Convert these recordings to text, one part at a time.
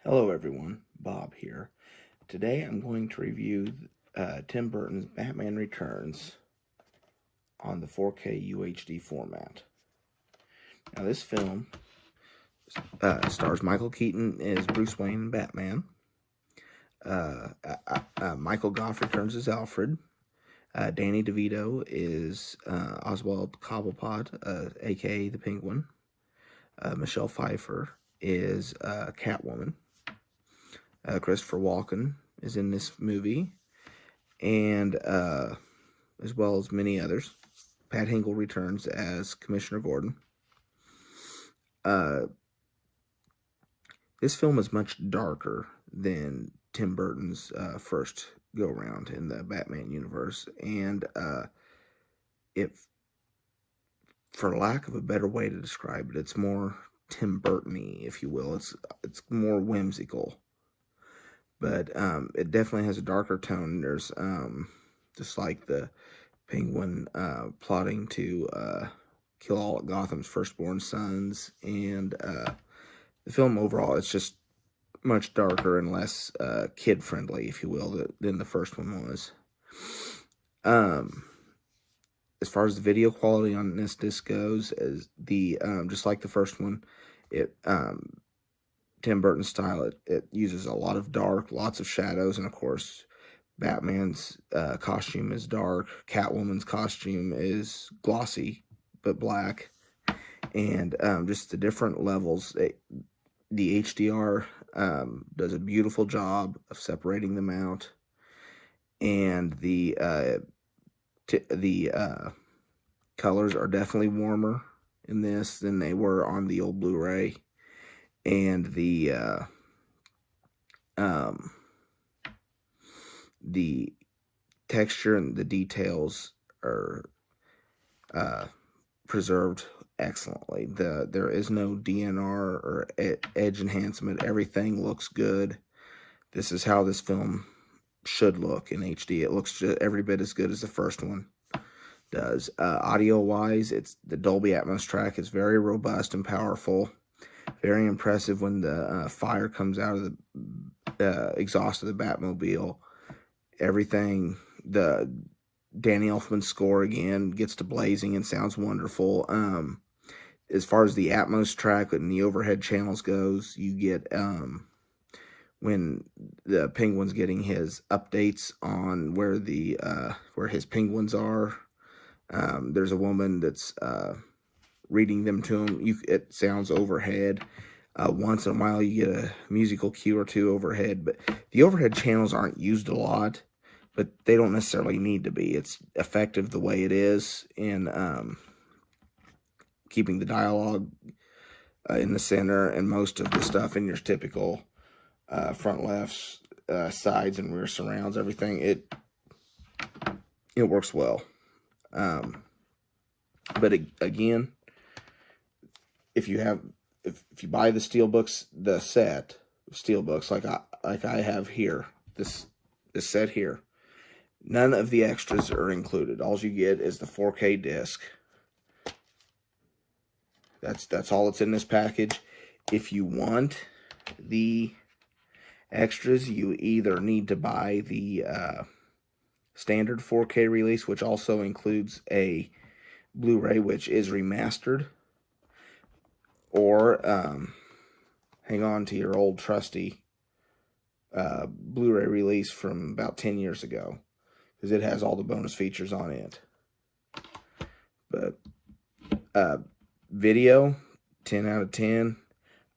Hello everyone, Bob here. Today I'm going to review Tim Burton's Batman Returns on the 4K UHD format. Now this film stars Michael Keaton as Bruce Wayne and Batman. Michael Goff returns as Alfred. Danny DeVito is Oswald Cobblepot, aka the Penguin. Michelle Pfeiffer is Catwoman. Christopher Walken is in this movie, and as well as many others. Pat Hingle returns as Commissioner Gordon. This film is much darker than Tim Burton's first go-around in the Batman universe, and for lack of a better way to describe it, it's more Tim Burton-y, if you will. It's more whimsical. But it definitely has a darker tone. There's just like the Penguin plotting to kill all of Gotham's firstborn sons, and the film overall, it's just much darker and less kid-friendly, if you will, than the first one was. As far as the video quality on this disc goes, as the just like the first one, Tim Burton style, it uses a lot of dark, lots of shadows, and of course, Batman's costume is dark. Catwoman's costume is glossy, but black. And just the different levels, the HDR does a beautiful job of separating them out. And the colors are definitely warmer in this than they were on the old Blu-ray. And the texture and the details are preserved excellently. There is no DNR or edge enhancement. Everything looks good. This is how this film should look in HD. It looks every bit as good as the first one does. Audio-wise, the Dolby Atmos track is very robust and powerful. Very impressive when the fire comes out of the exhaust of the Batmobile. Everything, the Danny Elfman score again gets to blazing and sounds wonderful. As far as the Atmos track and the overhead channels goes, you get when the Penguin's getting his updates on where his penguins are. There's a woman that's reading them to him. It sounds overhead. Once in a while you get a musical cue or two overhead, but the overhead channels aren't used a lot, but they don't necessarily need to be. It's effective the way it is in keeping the dialogue in the center and most of the stuff in your typical front lefts, sides and rear surrounds, everything. It works well. But again, if you buy the steelbooks, the set of steelbooks like I have here, this set here, none of the extras are included. All you get is the 4K disc. That's all that's in this package. If you want the extras, you either need to buy the standard 4K release, which also includes a Blu-ray which is remastered, or hang on to your old trusty Blu-ray release from about 10 years ago, because it has all the bonus features on it. But video, 10 out of 10.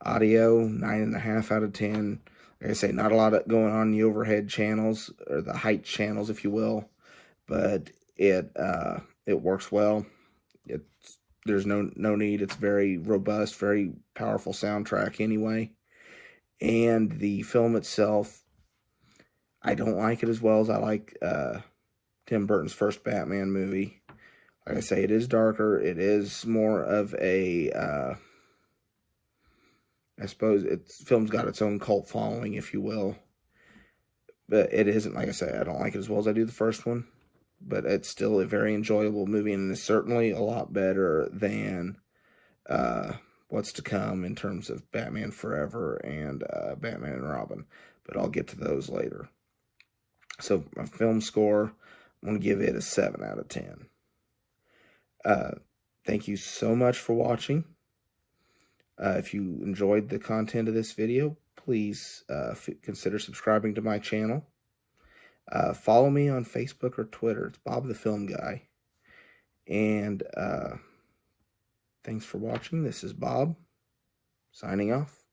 Audio, 9.5 out of 10. Like I say, not a lot going on in the overhead channels, or the height channels, if you will, but it works well. There's no need. It's very robust, very powerful soundtrack anyway. And the film itself, I don't like it as well as I like Tim Burton's first Batman movie. Like I say, it is darker. It is more of a, I suppose film's got its own cult following, if you will. But it isn't, like I say, I don't like it as well as I do the first one. But it's still a very enjoyable movie, and it's certainly a lot better than what's to come in terms of Batman Forever and Batman and Robin, but I'll get to those later. So my film score, I'm going to give it a 7 out of 10. Thank you so much for watching. If you enjoyed the content of this video, please consider subscribing to my channel. Follow me on Facebook or Twitter. It's Bob the Film Guy. And thanks for watching. This is Bob, signing off.